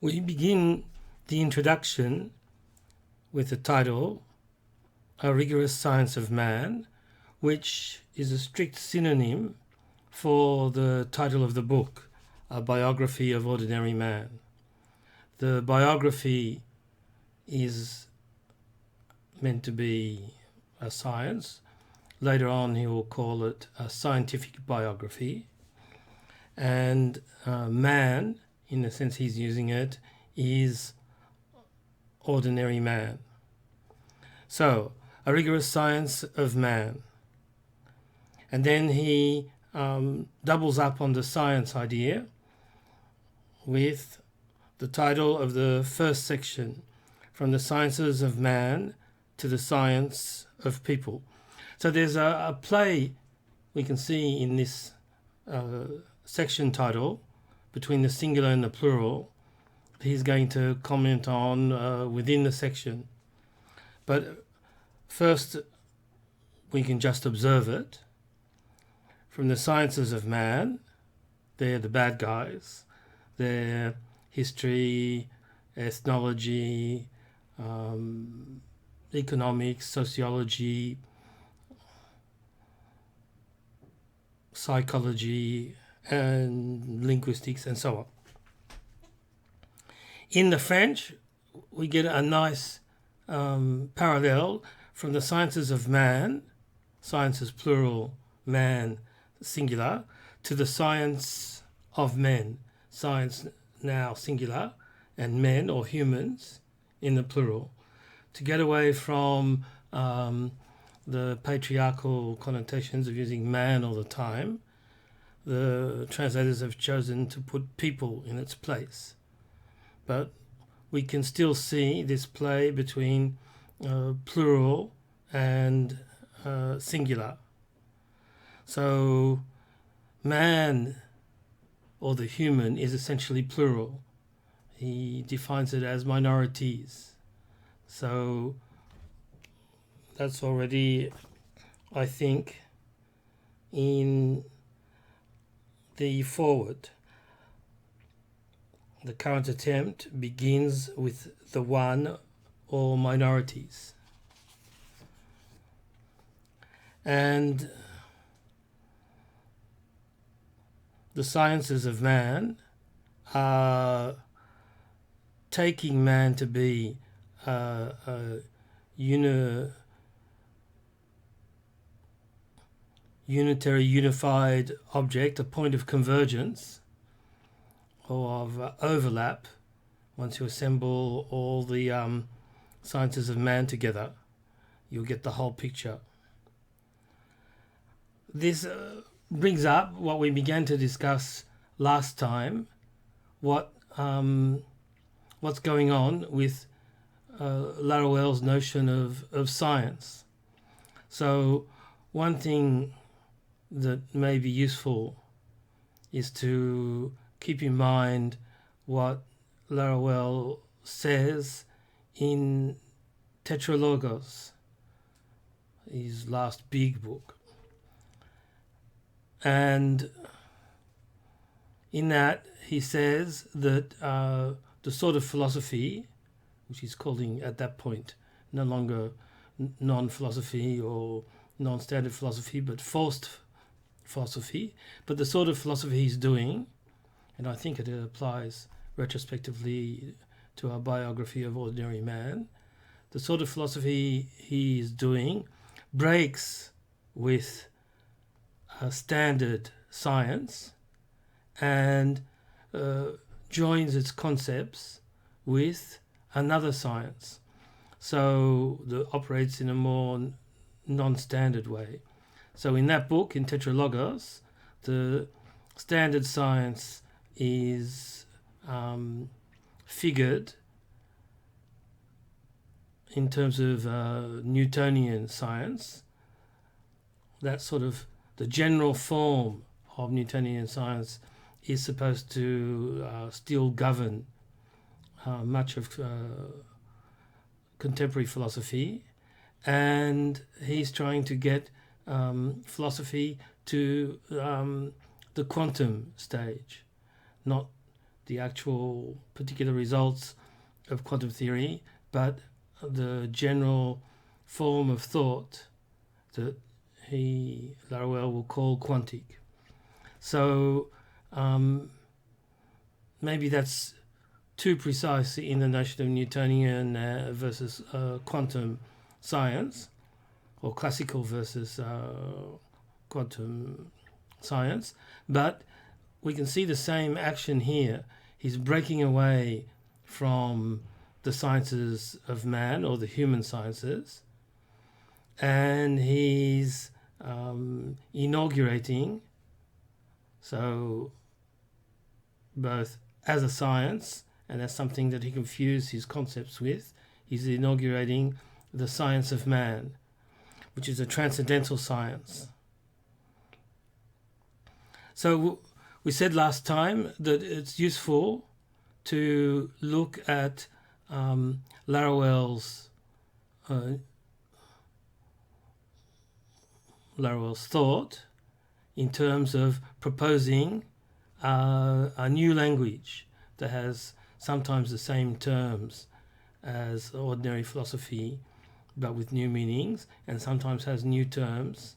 We begin the introduction with the title, A Rigorous Science of Man, which is a strict synonym for the title of the book, A Biography of Ordinary Man. The biography is meant to be a science. Later on he will call it a scientific biography. And man, in the sense he's using it, is ordinary man. So, a rigorous science of man. And then he doubles up on the science idea with the title of the first section, From the Sciences of Man to the Science of People. So there's a play we can see in this section title between the singular and the plural. He's going to comment on within the section. But first, we can just observe it. From the sciences of man, they're the bad guys. They're history, ethnology, economics, sociology, psychology, and linguistics, and so on. In the French, we get a nice parallel from the sciences of man, sciences plural, man singular, to the science of men, science now singular, and men or humans in the plural, to get away from the patriarchal connotations of using man all the time. The translators have chosen to put people in its place. But we can still see this play between plural and singular. So man, or the human, is essentially plural. He defines it as minorities. So that's already, I think, in the forward. The current attempt begins with the one or minorities. And the sciences of man are taking man to be a unitary, unified object, a point of convergence or of overlap. Once you assemble all the sciences of man together, you'll get the whole picture. This brings up what we began to discuss last time, what's going on with Laruelle's notion of science. So one thing that may be useful is to keep in mind what Laruelle says in Tetralogos, his last big book. And in that he says that the sort of philosophy, which he's calling at that point no longer non-philosophy or non-standard philosophy, but forced philosophy, but the sort of philosophy he's doing, and I think it applies retrospectively to our biography of ordinary man, the sort of philosophy he is doing breaks with a standard science and joins its concepts with another science. So that operates in a more non-standard way. So in that book, in Tetralogos, the standard science is figured in terms of Newtonian science. That sort of the general form of Newtonian science is supposed to still govern much of contemporary philosophy, and he's trying to get philosophy to the quantum stage, not the actual particular results of quantum theory, but the general form of thought that Laruelle will call quantic. So maybe that's too precise in the notion of Newtonian versus quantum science, or classical versus quantum science, but we can see the same action here. He's breaking away from the sciences of man, or the human sciences, and he's inaugurating, so both as a science and as something that he can fuse his concepts with, he's inaugurating the science of man, which is a transcendental science. So we said last time that it's useful to look at Laruelle's thought in terms of proposing a new language that has sometimes the same terms as ordinary philosophy, but with new meanings, and sometimes has new terms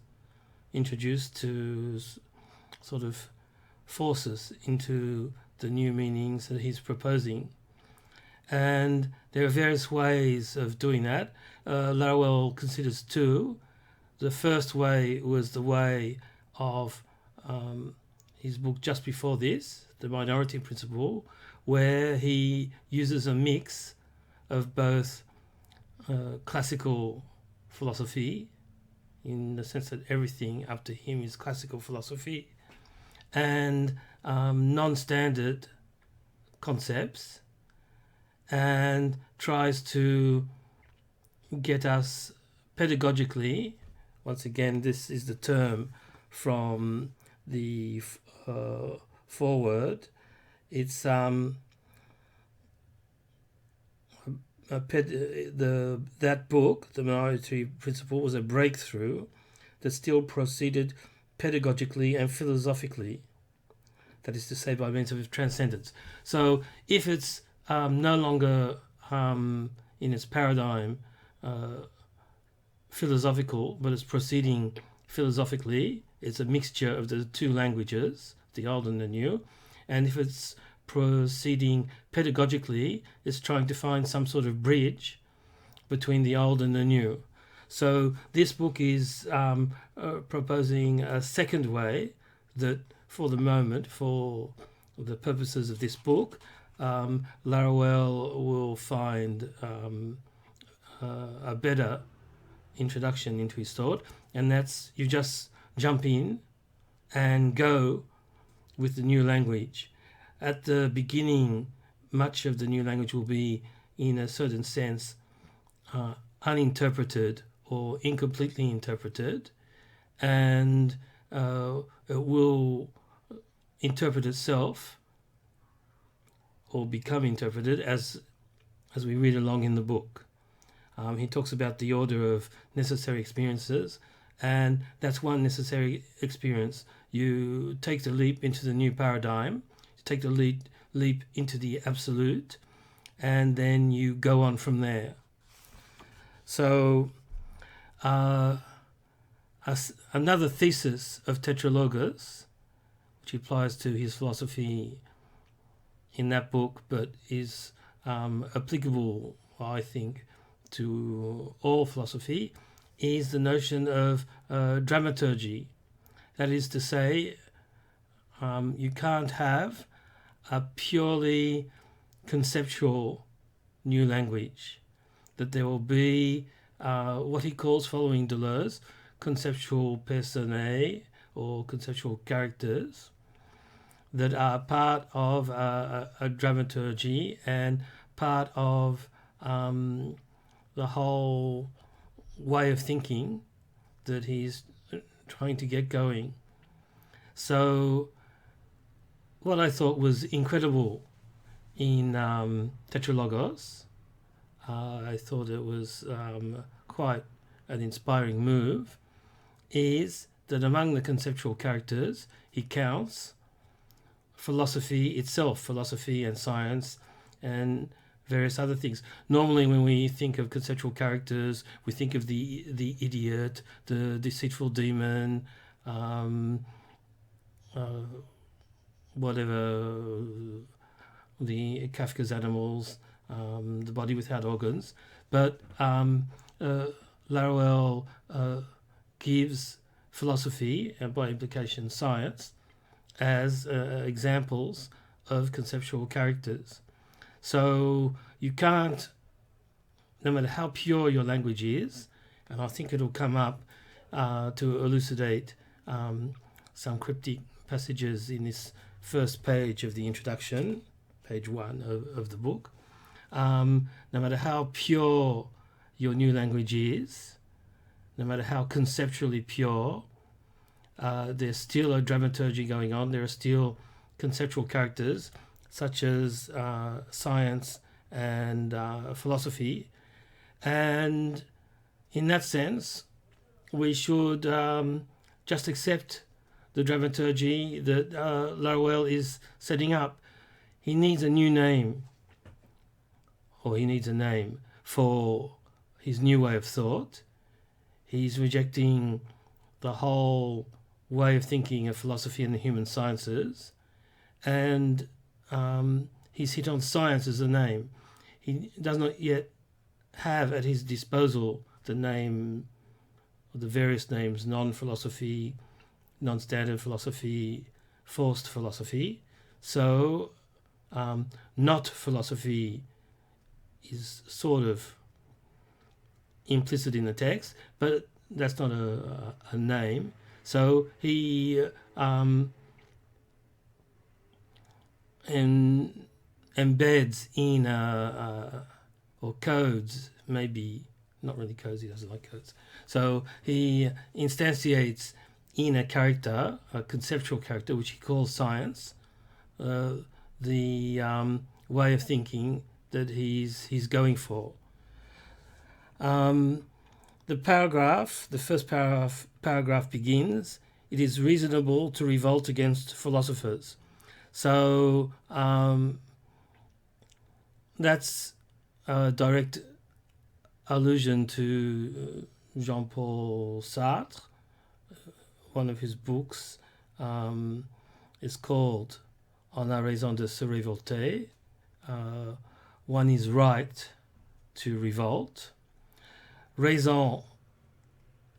introduced to sort of force us into the new meanings that he's proposing. And there are various ways of doing that. Laruelle considers two. The first way was the way of his book just before this, The Minority Principle, where he uses a mix of both classical philosophy, in the sense that everything up to him is classical philosophy, and non-standard concepts, and tries to get us pedagogically, once again this is the term from the foreword, it's that book, The Minority Principle, was a breakthrough that still proceeded pedagogically and philosophically, that is to say, by means of transcendence. So if it's no longer in its paradigm philosophical, but it's proceeding philosophically, it's a mixture of the two languages, the old and the new, and if it's proceeding pedagogically, it's trying to find some sort of bridge between the old and the new. So this book is proposing a second way that, for the moment, for the purposes of this book, Laruelle will find a better introduction into his thought, and that's you just jump in and go with the new language. At the beginning, much of the new language will be, in a certain sense, uninterpreted or incompletely interpreted, and it will interpret itself or become interpreted as we read along in the book. He talks about the order of necessary experiences, and that's one necessary experience. You take the leap into the new paradigm, you take the leap into the absolute, and then you go on from there. So another thesis of Tetralogus, which applies to his philosophy in that book, but is applicable, I think, to all philosophy, is the notion of dramaturgy. That is to say, you can't have a purely conceptual new language, that there will be what he calls, following Deleuze, conceptual personae, or conceptual characters, that are part of a dramaturgy and part of the whole way of thinking that he's trying to get going. So what I thought was incredible in Tetralogos, I thought it was quite an inspiring move, is that among the conceptual characters he counts philosophy itself, philosophy and science and various other things. Normally when we think of conceptual characters, we think of the idiot, the deceitful demon, whatever, the Kafka's animals, the body without organs. But Laruelle gives philosophy, and by implication science, as examples of conceptual characters. So you can't, no matter how pure your language is, and I think it'll come up to elucidate some cryptic passages in this first page of the introduction, page 1 of the book. No matter how pure your new language is, no matter how conceptually pure, there's still a dramaturgy going on. There are still conceptual characters such as science and philosophy. And in that sense, we should just accept the dramaturgy that Laruelle is setting up. He needs a new name, or he needs a name for his new way of thought. He's rejecting the whole way of thinking of philosophy and the human sciences, and he's hit on science as a name. He does not yet have at his disposal the name, or the various names, non-philosophy, non-standard philosophy, forced philosophy. So not philosophy is sort of implicit in the text, but that's not a name. So he embeds in or codes, maybe not really codes, he doesn't like codes. So he instantiates in a character, a conceptual character, which he calls science, the way of thinking that he's going for. The paragraph, the first paragraph begins, "It is reasonable to revolt against philosophers." So that's a direct allusion to Jean-Paul Sartre. One of his books is called "On a raison de se révolter." One is right to revolt. Raison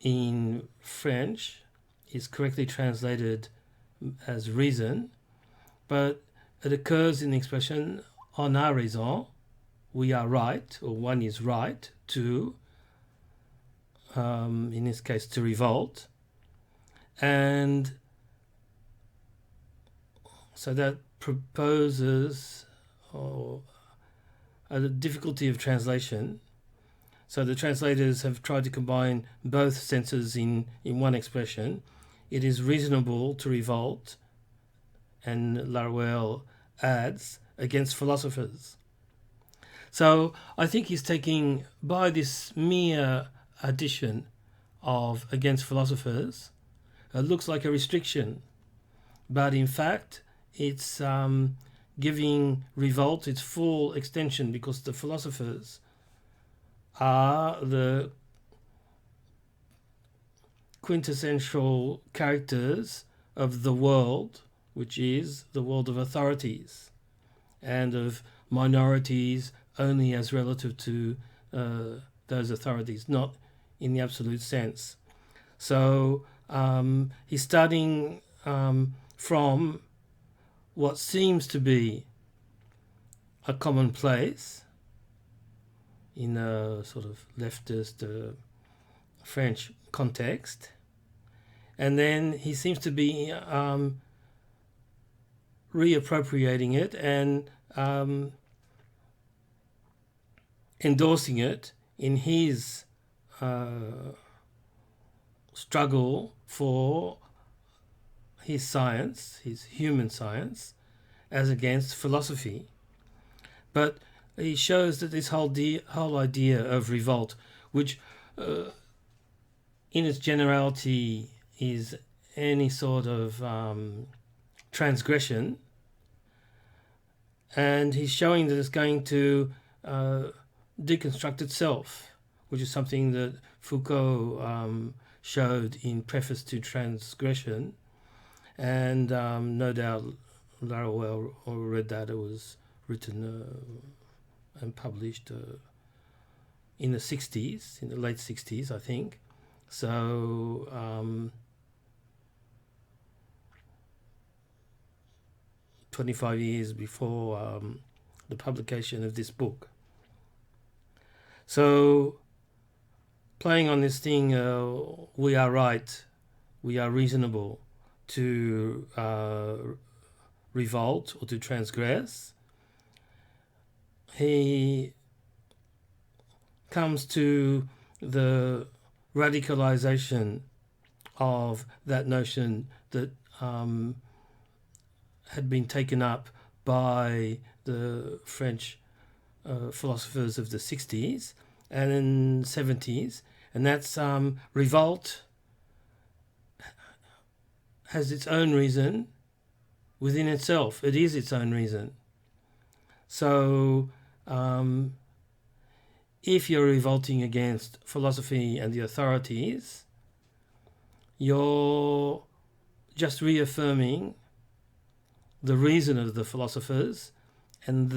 in French is correctly translated as reason, but it occurs in the expression "on a raison," we are right, or one is right to, in this case, to revolt. And so that proposes a difficulty of translation. So the translators have tried to combine both senses in one expression. It is reasonable to revolt, and Laruelle adds, against philosophers. So I think he's taking, by this mere addition of against philosophers, it looks like a restriction, but in fact it's giving revolt its full extension, because the philosophers are the quintessential characters of the world, which is the world of authorities and of minorities only as relative to those authorities, not in the absolute sense. So he's starting from what seems to be a commonplace in a sort of leftist French context, and then he seems to be reappropriating it and endorsing it in his struggle for his science, his human science, as against philosophy. But he shows that this whole idea of revolt, which in its generality is any sort of transgression, and he's showing that it's going to deconstruct itself, which is something that Foucault showed in Preface to Transgression, and no doubt Laruelle read that. It was written and published in the 60s, in the late 60s, I think. So 25 years before the publication of this book. So playing on this thing, we are right, we are reasonable to revolt or to transgress, he comes to the radicalization of that notion that had been taken up by the French philosophers of the 60s and 70s, and that's revolt has its own reason within itself. It is its own reason. So if you're revolting against philosophy and the authorities, you're just reaffirming the reason of the philosophers, and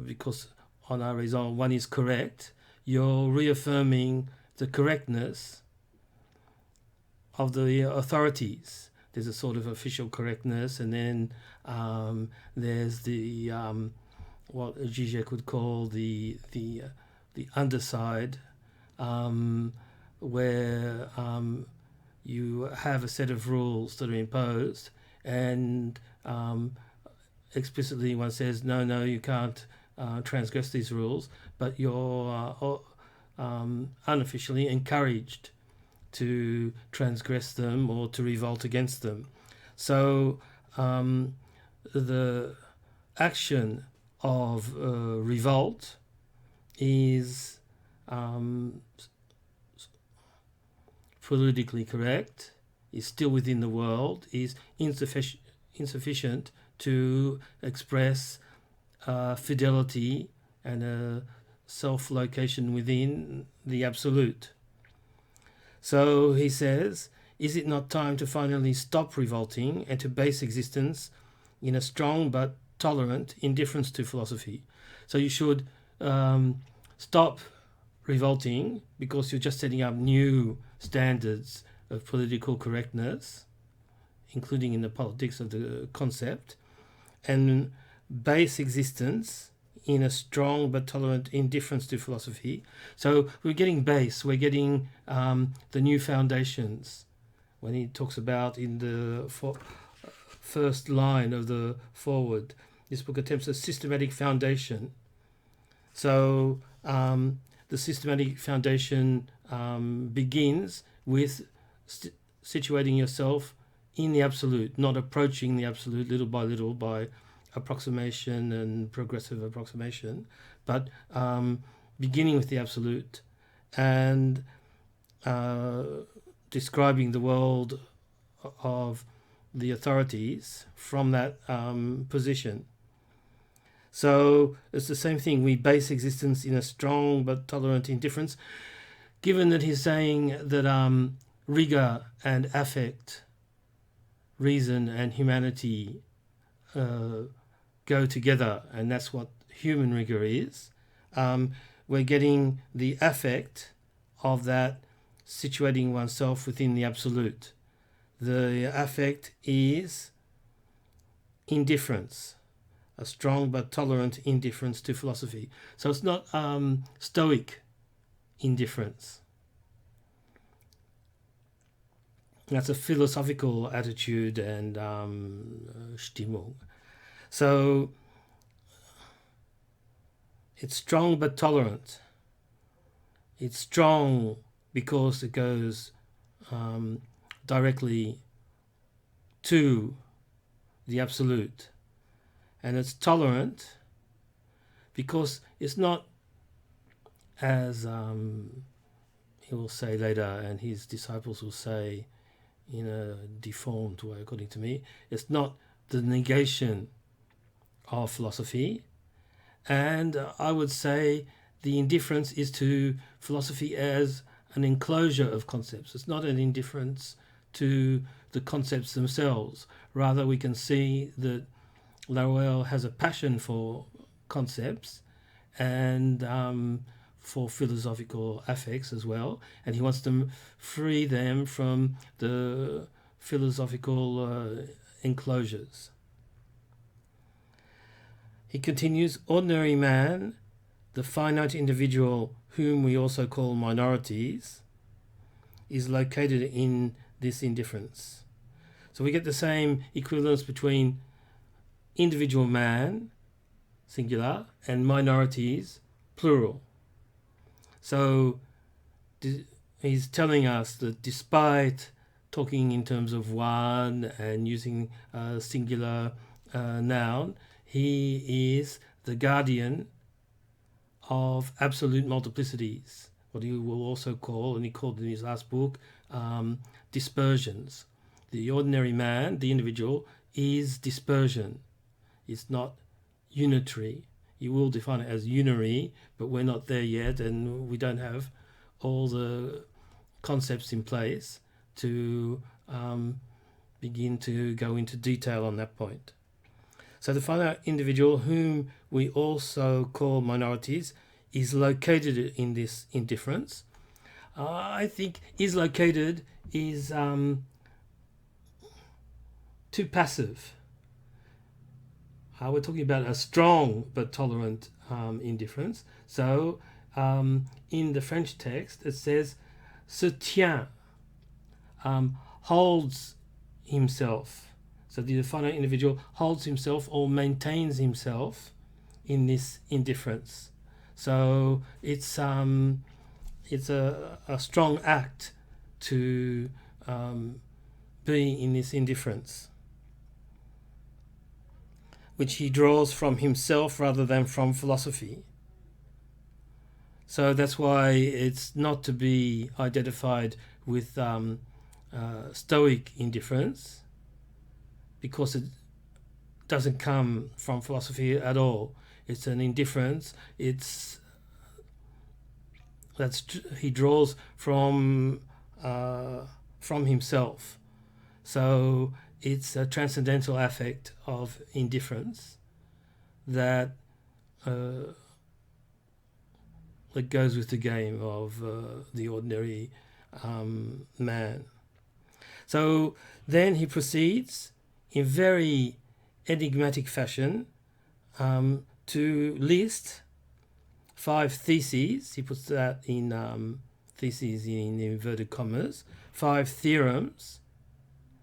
because on our raison one is correct, you're reaffirming the correctness of the authorities. There's a sort of official correctness, and then there's the what Zizek would call the underside, where you have a set of rules that are imposed, and explicitly one says, no, you can't transgress these rules, but you're unofficially encouraged to transgress them or to revolt against them. So the action of revolt is politically correct, is still within the world, is insufficient to express fidelity and a self-location within the absolute. So he says, is it not time to finally stop revolting and to base existence in a strong but tolerant indifference to philosophy? So you should stop revolting because you're just setting up new standards of political correctness, including in the politics of the concept, and base existence in a strong but tolerant indifference to philosophy. So we're getting base, we're getting the new foundations. When he talks about in the first line of the foreword, this book attempts a systematic foundation. So the systematic foundation begins with situating yourself in the absolute, not approaching the absolute little by approximation and progressive approximation, but beginning with the absolute and describing the world of the authorities from that position. So it's the same thing. We base existence in a strong but tolerant indifference, given that he's saying that rigor and affect, reason and humanity go together, and that's what human rigor is. We're getting the affect of that situating oneself within the absolute. The affect is indifference, a strong but tolerant indifference to philosophy. So it's not stoic indifference. That's a philosophical attitude and Stimmung. So it's strong but tolerant. It's strong because it goes directly to the absolute. And it's tolerant because it's not, as he will say later, and his disciples will say in a deformed way, according to me, it's not the negation of philosophy. And I would say the indifference is to philosophy as an enclosure of concepts. It's not an indifference to the concepts themselves. Rather, we can see that Laruelle has a passion for concepts and for philosophical affects as well, and he wants to free them from the philosophical enclosures. He continues, ordinary man, the finite individual whom we also call minorities, is located in this indifference. So we get the same equivalence between individual man, singular, and minorities, plural. So he's telling us that despite talking in terms of one and using a singular noun, he is the guardian of absolute multiplicities, what he will also call, and he called in his last book, dispersions. The ordinary man, the individual, is dispersion. It's not unitary. You will define it as unary, but we're not there yet, and we don't have all the concepts in place to begin to go into detail on that point. So the finite individual, whom we also call minorities, is located in this indifference. I think is located is too passive. We're talking about a strong but tolerant indifference. So in the French text, it says se tient, holds himself. So the finite individual holds himself or maintains himself in this indifference. So it's a strong act to be in this indifference, which he draws from himself rather than from philosophy. So that's why it's not to be identified with Stoic indifference, because it doesn't come from philosophy at all. It's an indifference. He draws from himself. So it's a transcendental affect of indifference that goes with the game of the ordinary man. So then he proceeds in very enigmatic fashion to list 5 theses. He puts that in theses in inverted commas. 5 theorems.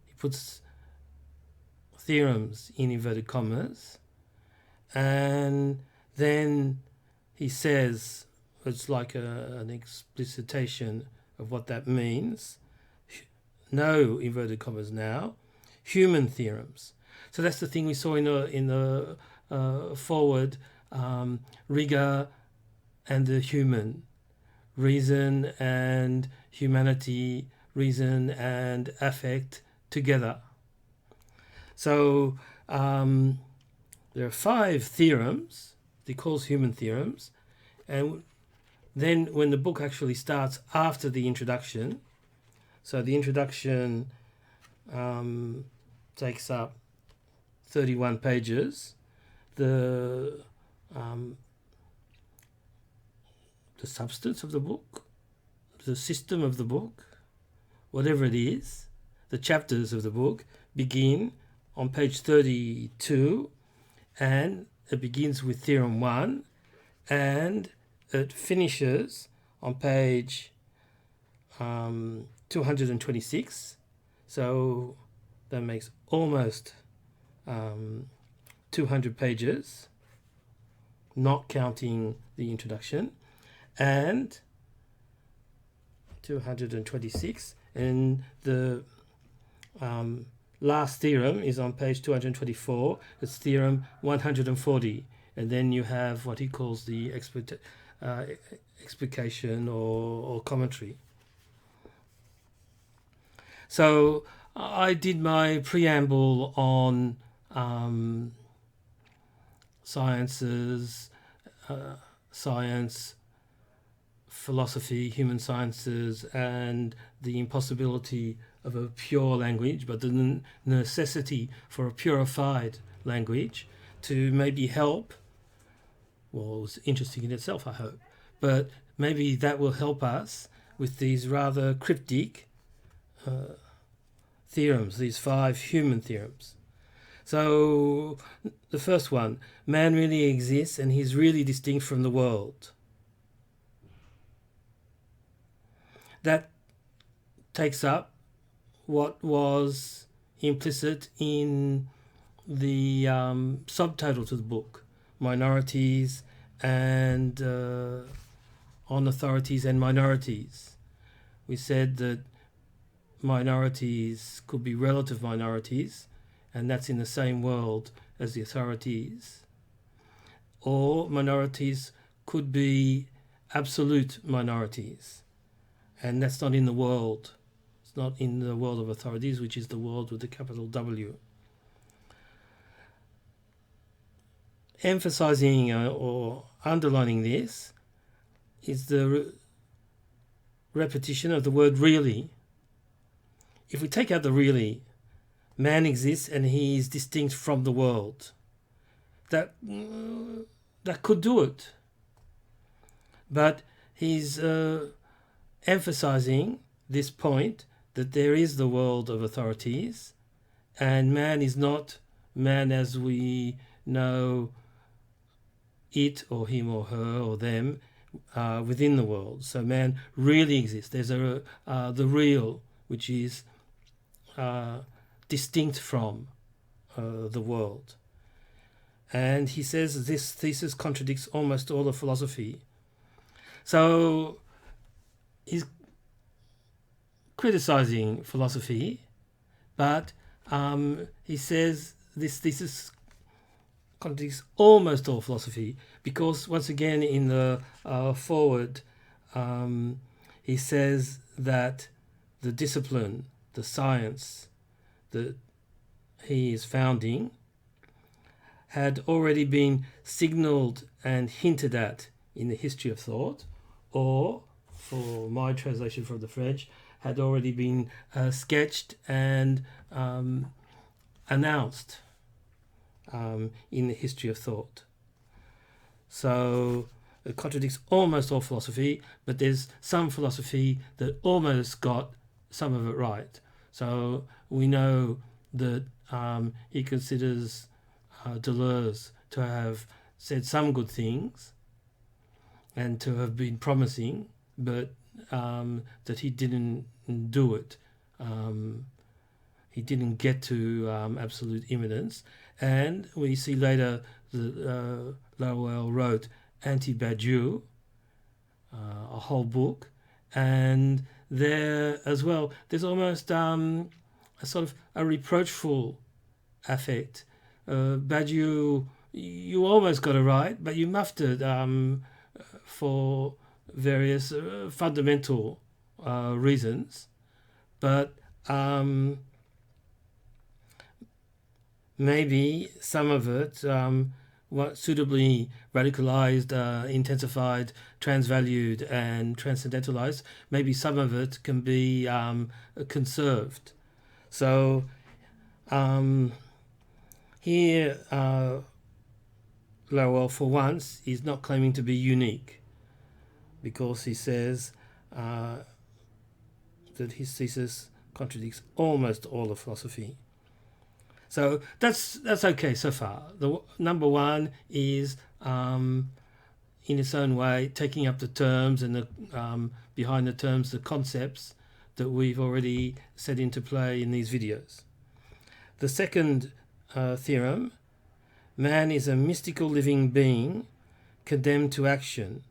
He puts theorems in inverted commas. And then he says, it's like an explicitation of what that means. No inverted commas now. Human theorems. So that's the thing we saw in the forward, rigor and the human, reason and humanity, reason and affect together. So there are 5 theorems, he calls human theorems, and then when the book actually starts after the introduction, so the introduction takes up 31 pages, the substance of the book, the system of the book, whatever it is, the chapters of the book begin on page 32, and it begins with Theorem I, and it finishes on page 226. So that makes almost 200 pages, not counting the introduction, and 226, and the last theorem is on page 224. It's Theorem 140, and then you have what he calls the explication or commentary. So I did my preamble on sciences, science, philosophy, human sciences, and the impossibility of a pure language, but the necessity for a purified language to maybe help. Well, it was interesting in itself, I hope, but maybe that will help us with these rather cryptic theorems, these 5 human theorems. So the first one, man really exists and he's really distinct from the world. That takes up what was implicit in the subtitle to the book, minorities and on authorities and minorities. We said that minorities could be relative minorities, and that's in the same world as the authorities, or minorities could be absolute minorities, and that's not in the world. It's not in the world of authorities, which is the world with the capital W. Emphasizing or underlining this is the repetition of the word really. If we take out the really, man exists and he is distinct from the world. That could do it. But he's emphasizing this point that there is the world of authorities and man is not man as we know it or him or her or them within the world. So man really exists. There's the real, which is distinct from the world. And he says this thesis contradicts almost all of philosophy. So he's criticizing philosophy, but he says this thesis contradicts almost all philosophy because, once again, in the foreword, he says that the discipline, the science that he is founding had already been signalled and hinted at in the history of thought, or, for my translation from the French, had already been sketched and announced in the history of thought. So it contradicts almost all philosophy, but there's some philosophy that almost got some of it right. So we know that he considers Deleuze to have said some good things and to have been promising, but that he didn't do it. He didn't get to absolute immanence. And we see later that Laruelle wrote Anti-Badiou, a whole book, and there as well there's almost a sort of a reproachful affect. Badiou, you almost got it right, but you muffed it for various fundamental reasons. But maybe some of it, what suitably radicalized, intensified, transvalued, and transcendentalized, maybe some of it can be conserved. So here, Laruelle, for once, is not claiming to be unique, because he says that his thesis contradicts almost all of philosophy. So that's okay so far. The number one is, in its own way, taking up the terms and the behind the terms, the concepts that we've already set into play in these videos. The second theorem, man is a mystical living being condemned to action,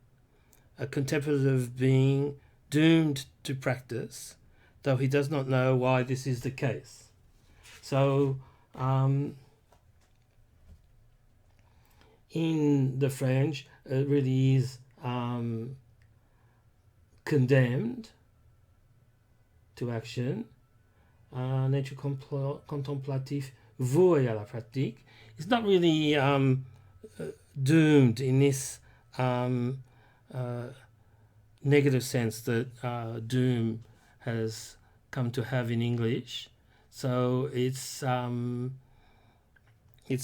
a contemplative being doomed to practice, though he does not know why this is the case. So in the French, it really is condemned to action, nature contemplatif voué à la pratique. It's not really doomed in this negative sense that doom has come to have in English. So it's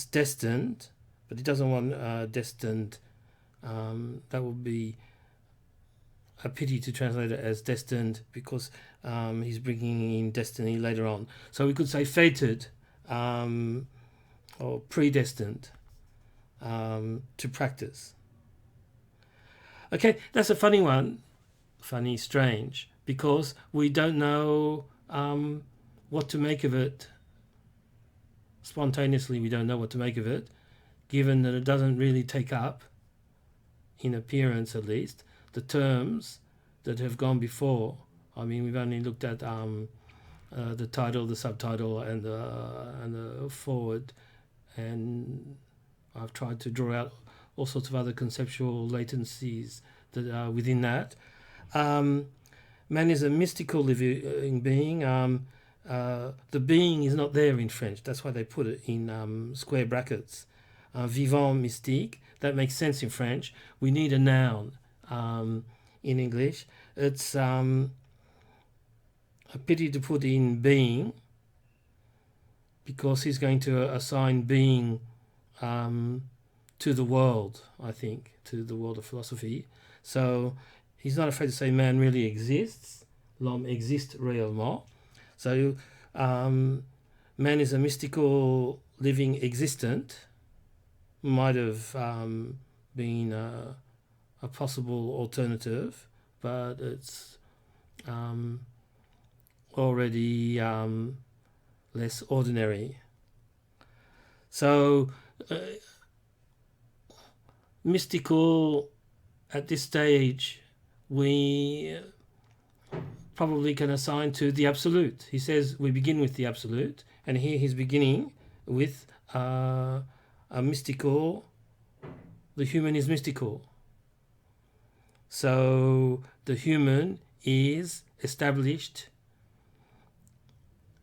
destined, but he doesn't want destined. That would be a pity to translate it as destined, because he's bringing in destiny later on. So we could say fated or predestined to practice. Okay, that's a funny one. Funny, strange, because we don't know what to make of it. Spontaneously, we don't know what to make of it, given that it doesn't really take up, in appearance at least, the terms that have gone before. I mean, we've only looked at the title, the subtitle, and the forward, and I've tried to draw out all sorts of other conceptual latencies that are within that. Man is a mystical living being. The being is not there in French. That's why they put it in square brackets. Vivant, mystique. That makes sense in French. We need a noun in English. It's a pity to put in being, because he's going to assign being to the world, I think, to the world of philosophy. So he's not afraid to say man really exists. L'homme existe réellement. So man is a mystical living existent. Might have been a possible alternative, but it's already less ordinary. So mystical at this stage we probably can assign to the absolute. He says we begin with the absolute, and here he's beginning with a mystical, the human is mystical. So the human is established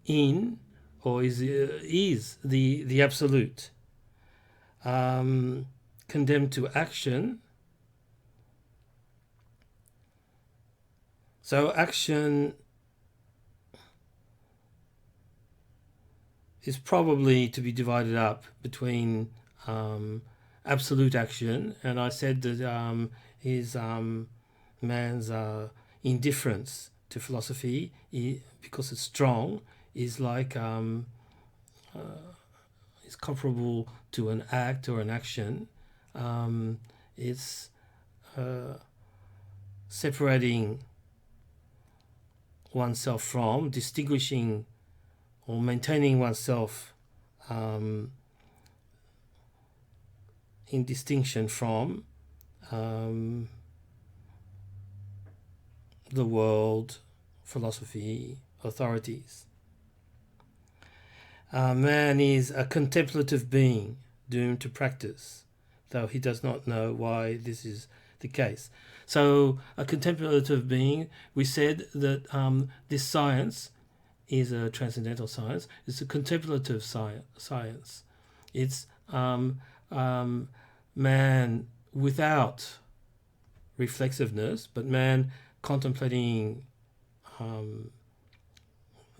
in, or is the absolute, condemned to action. So action is probably to be divided up between absolute action, and I said that his man's indifference to philosophy, because it's strong, is like is comparable to an act or an action. It's separating oneself from, distinguishing or maintaining oneself in distinction from the world, philosophy, authorities. Man is a contemplative being doomed to practice, though he does not know why this is the case. So a contemplative being, we said that this science is a transcendental science. It's a contemplative science. It's man without reflexiveness, but man contemplating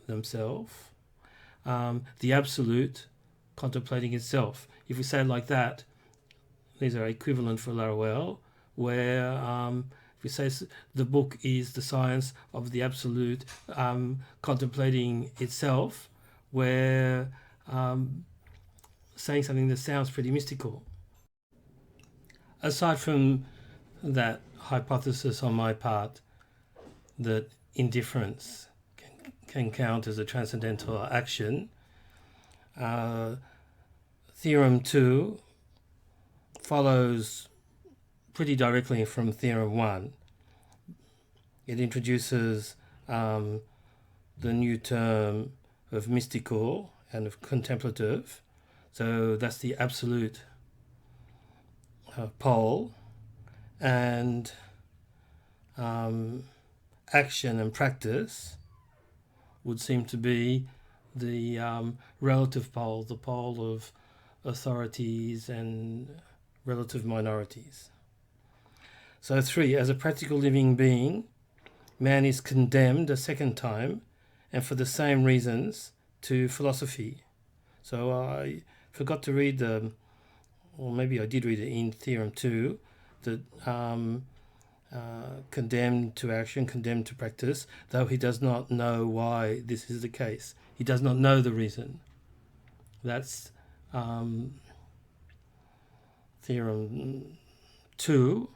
themselves. The absolute contemplating itself. If we say it like that, these are equivalent for Laruelle, where if we say the book is the science of the absolute contemplating itself, we're saying something that sounds pretty mystical. Aside from that hypothesis on my part that indifference can count as a transcendental action, Theorem II follows pretty directly from Theorem I. It introduces the new term of mystical and of contemplative. So that's the absolute pole, and action and practice would seem to be the relative pole, the pole of authorities and relative minorities. So 3, as a practical living being, man is condemned a second time, and for the same reasons, to philosophy. So I forgot to read or maybe I did read it in Theorem II, that condemned to action, condemned to practice, though he does not know why this is the case. He does not know the reason. That's Theorem II.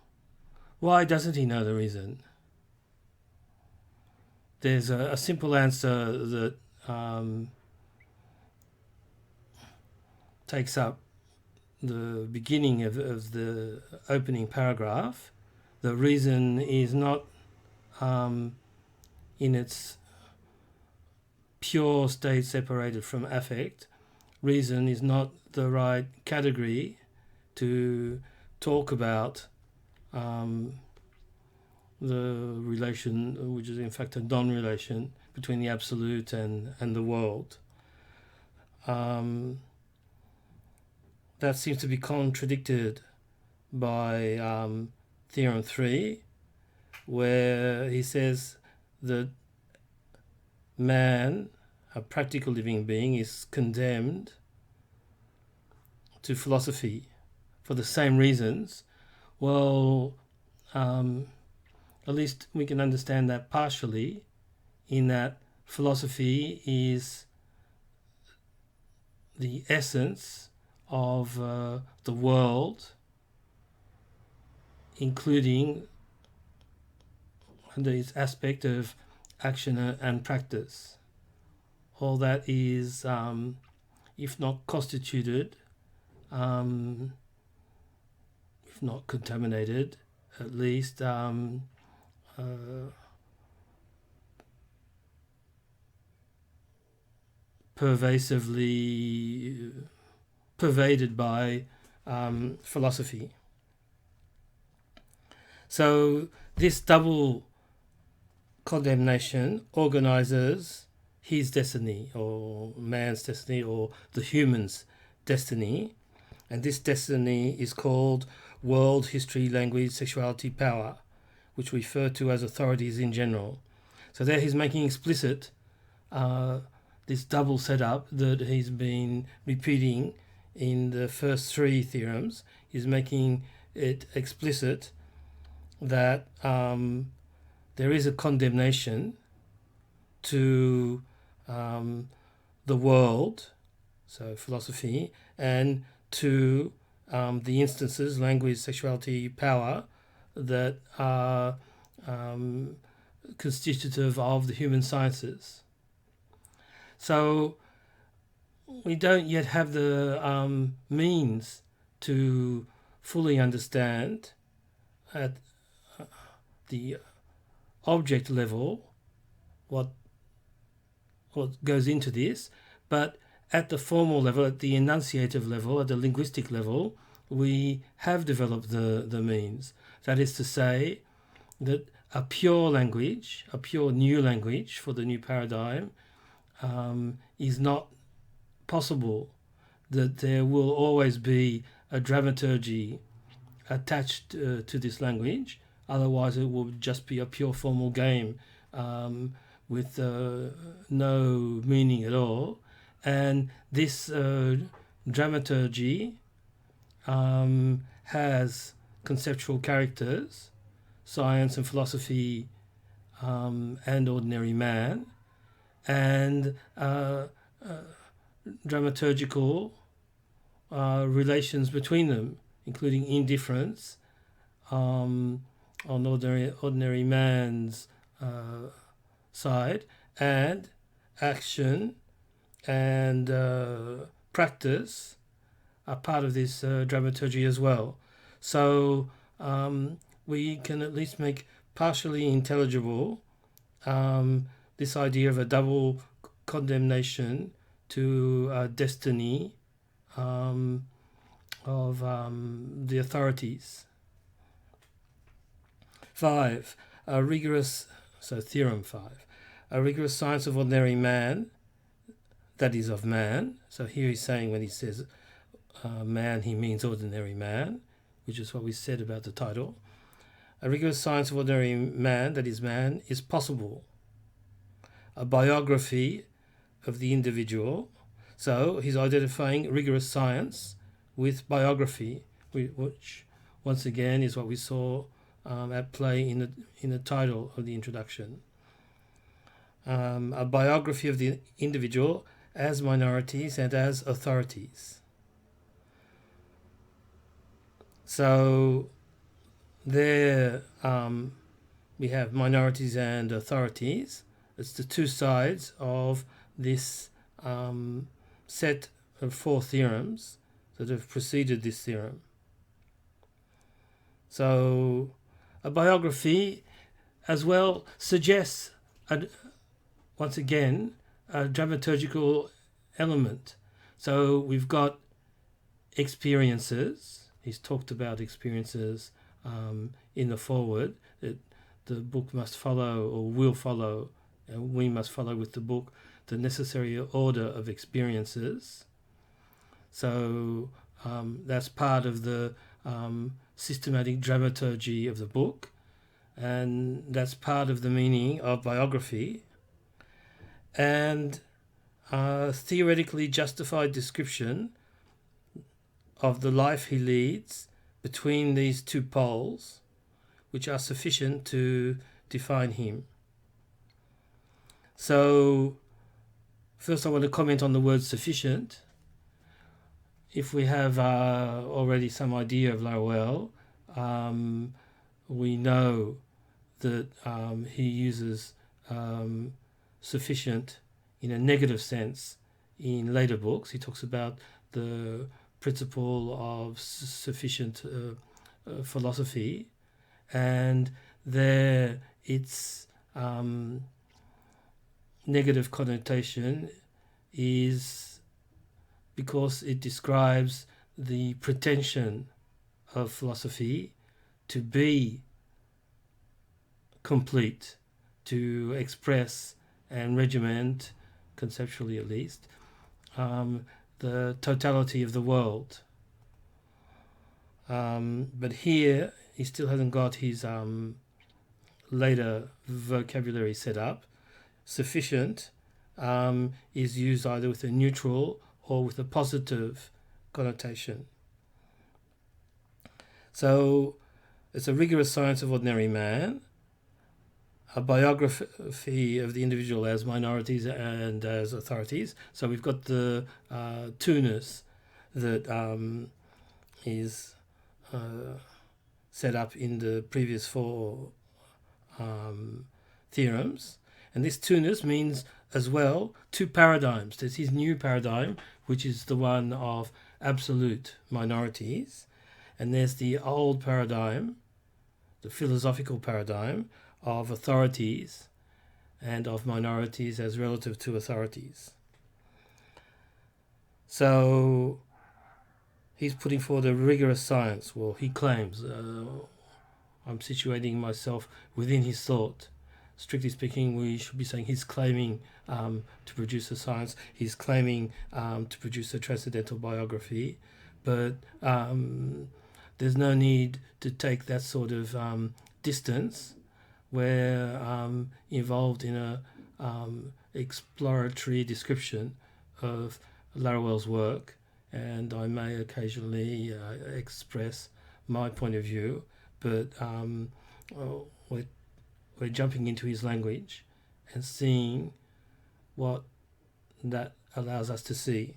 Why doesn't he know the reason? There's a simple answer that takes up the beginning of the opening paragraph. The reason is not in its pure state separated from affect. Reason is not the right category to talk about the relation, which is in fact a non-relation between the absolute and the world. That seems to be contradicted by Theorem III, where he says that man, a practical living being, is condemned to philosophy for the same reasons. Well, at least we can understand that partially, in that philosophy is the essence of the world, including its aspect of action and practice. All that is, if not constituted, if not contaminated, at least pervasively pervaded by philosophy. So this double condemnation organizes his destiny, or man's destiny, or the human's destiny, and this destiny is called world, history, language, sexuality, power, which we refer to as authorities in general. So there he's making explicit this double setup that he's been repeating in the first 3 theorems. He's making it explicit that there is a condemnation to the world, so philosophy, and to the instances, language, sexuality, power, that are constitutive of the human sciences. So we don't yet have the means to fully understand at the object level what goes into this, but at the formal level, at the enunciative level, at the linguistic level, we have developed the means. That is to say that a pure language, a pure new language for the new paradigm, is not possible. That there will always be a dramaturgy attached to this language, otherwise it will just be a pure formal game with no meaning at all. And this dramaturgy has conceptual characters, science and philosophy and ordinary man, and dramaturgical relations between them, including indifference on ordinary man's side, and action and practice are part of this dramaturgy as well. So we can at least make partially intelligible this idea of a double condemnation to destiny of the authorities. 5. Theorem 5. A rigorous science of ordinary man, that is of man. So here he's saying, when he says man, he means ordinary man. which is what we said about the title. A rigorous science of ordinary man, that is man, is possible. A biography of the individual. So he's identifying rigorous science with biography, which once again is what we saw at play in the title of the introduction. A biography of the individual as minorities and as authorities. So there we have minorities and authorities. It's the two sides of this set of 4 theorems that have preceded this theorem. So a biography as well suggests, once again, a dramaturgical element. So we've got experiences. He's talked about experiences in the foreword, that the book must follow or will follow, and we must follow with the book, the necessary order of experiences. So that's part of the systematic dramaturgy of the book, and that's part of the meaning of biography. And theoretically justified description of the life he leads between these two poles, which are sufficient to define him. So first I want to comment on the word sufficient. If we have already some idea of Laruelle, we know that he uses sufficient in a negative sense in later books. He talks about the principle of sufficient philosophy, and there its negative connotation is because it describes the pretension of philosophy to be complete, to express and regiment, conceptually at least, the totality of the world. But here he still hasn't got his later vocabulary set up. Sufficient is used either with a neutral or with a positive connotation. So it's a rigorous science of ordinary man, a biography of the individual as minorities and as authorities. So we've got the two-ness that is set up in the previous 4 theorems. And this two-ness means as well 2 paradigms. There's his new paradigm, which is the one of absolute minorities. And there's the old paradigm, the philosophical paradigm of authorities and of minorities as relative to authorities. So he's putting forward a rigorous science. Well, he claims, I'm situating myself within his thought. Strictly speaking, we should be saying he's claiming to produce a science. He's claiming to produce a transcendental biography. But there's no need to take that sort of distance. We're involved in a exploratory description of Laruelle's work, and I may occasionally express my point of view, but we're jumping into his language and seeing what that allows us to see.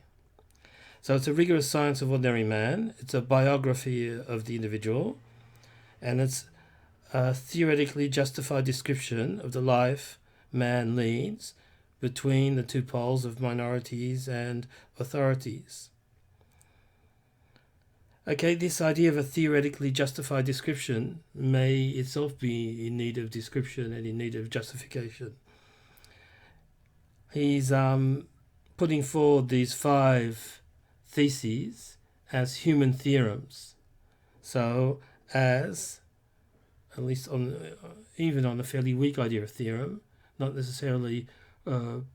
So it's a rigorous science of ordinary man, it's a biography of the individual, and it's a theoretically justified description of the life man leads between the 2 poles of minorities and authorities. Okay, this idea of a theoretically justified description may itself be in need of description and in need of justification. He's putting forward these 5 theses as human theorems. So as, at least even on a fairly weak idea of theorem, not necessarily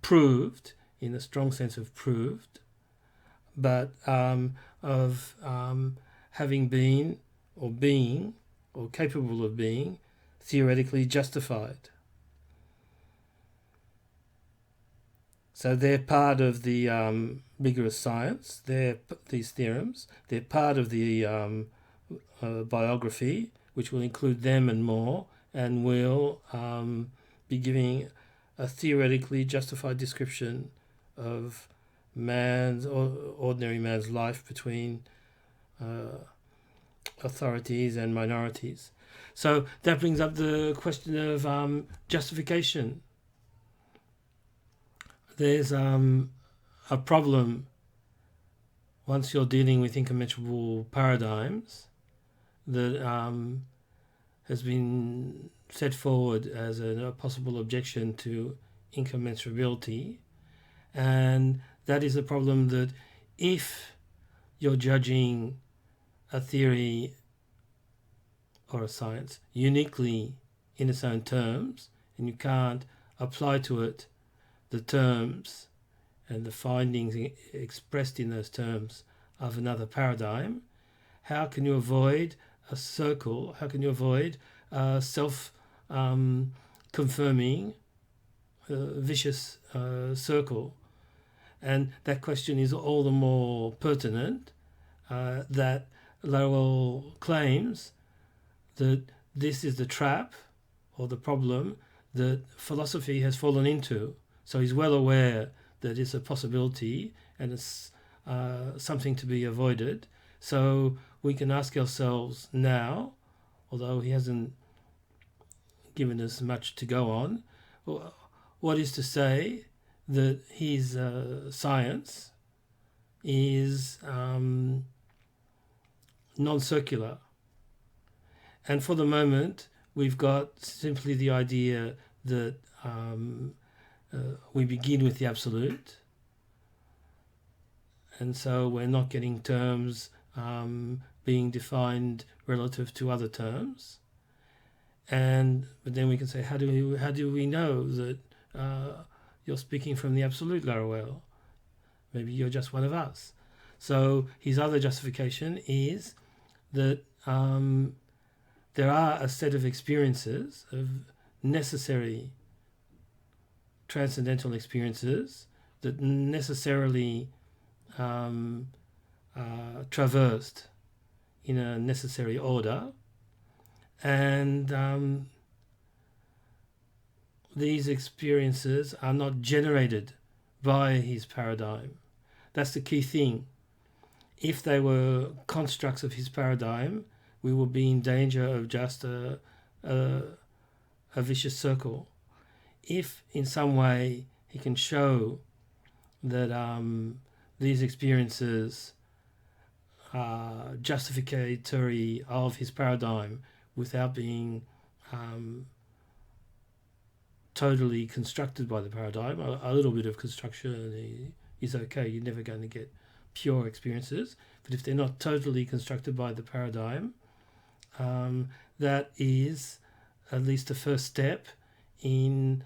proved in a strong sense of proved, but of having been or being, or capable of being, theoretically justified. So they're part of the rigorous science. These theorems. They're part of the biography, which will include them and more, and will be giving a theoretically justified description of man's or ordinary man's life between authorities and minorities. So that brings up the question of justification. There's a problem once you're dealing with incommensurable paradigms that has been set forward as a possible objection to incommensurability, and that is a problem that if you're judging a theory or a science uniquely in its own terms, and you can't apply to it the terms and the findings expressed in those terms of another paradigm, how can you avoid a circle? How can you avoid a self-confirming vicious circle? And that question is all the more pertinent that Laruelle claims that this is the trap or the problem that philosophy has fallen into. So he's well aware that it's a possibility and it's something to be avoided. So we can ask ourselves now, although he hasn't given us much to go on, what is to say that his science is non-circular. And for the moment, we've got simply the idea that we begin with the absolute, and so we're not getting terms being defined relative to other terms. But then we can say, how do we know that you're speaking from the absolute, Laruelle? Maybe you're just one of us. So his other justification is that there are a set of experiences, of necessary transcendental experiences that necessarily traversed in a necessary order, and these experiences are not generated by his paradigm. That's the key thing. If they were constructs of his paradigm, we will be in danger of just a vicious circle. If in some way he can show that these experiences are justificatory of his paradigm without being totally constructed by the paradigm, a little bit of construction is okay. You're never going to get pure experiences. But if they're not totally constructed by the paradigm, that is at least the first step in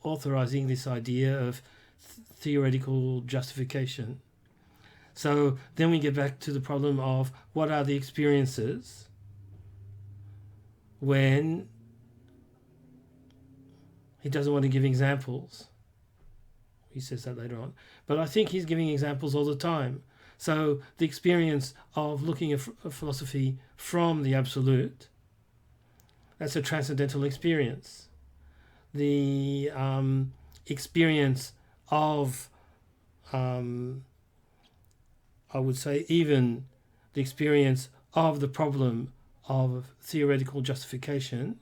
authorizing this idea of theoretical justification. So then we get back to the problem of what are the experiences when he doesn't want to give examples. He says that later on. But I think he's giving examples all the time. So the experience of looking at philosophy from the absolute, that's a transcendental experience. The experience of, I would say, even the experience of the problem of theoretical justification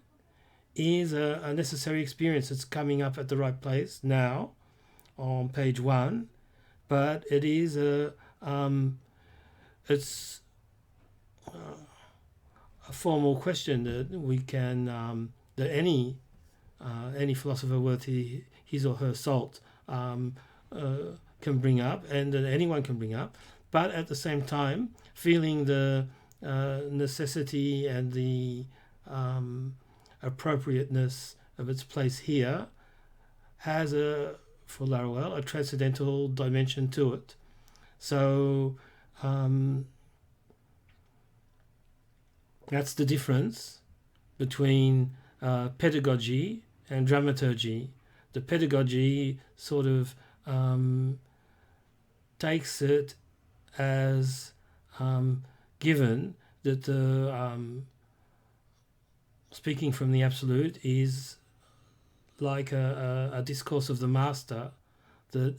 is a necessary experience. It's coming up at the right place now on page 1, but it is it's a formal question that we can that any philosopher worth his or her salt can bring up, and that anyone can bring up, but at the same time feeling the necessity and the appropriateness of its place here has for Laruelle, a transcendental dimension to it. So That's the difference between pedagogy and dramaturgy. The pedagogy sort of takes it as given that the speaking from the absolute is like a discourse of the master, that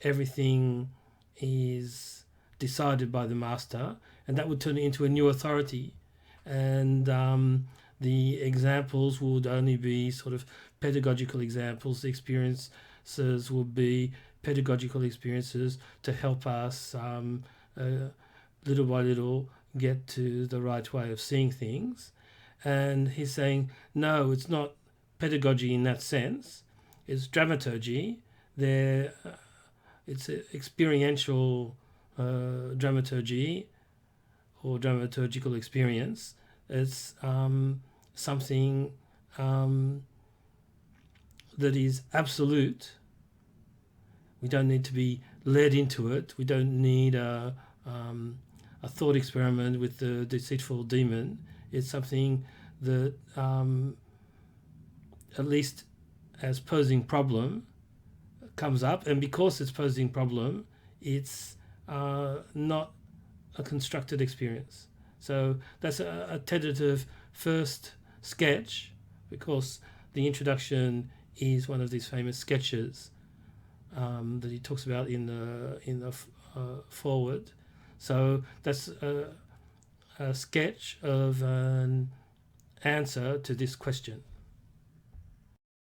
everything is decided by the master, and that would turn it into a new authority. And the examples would only be sort of pedagogical examples. The experiences would be pedagogical experiences to help us little by little get to the right way of seeing things. And he's saying, no, it's not pedagogy in that sense. It's dramaturgy. It's experiential dramaturgy or dramaturgical experience. It's something that is absolute. We don't need to be led into it. We don't need a thought experiment with the deceitful demon. It's something that, at least as posing problem, comes up, and because it's posing problem, it's not a constructed experience. So that's a tentative first sketch, because the introduction is one of these famous sketches that he talks about in the foreword. So that's a sketch of an answer to this question.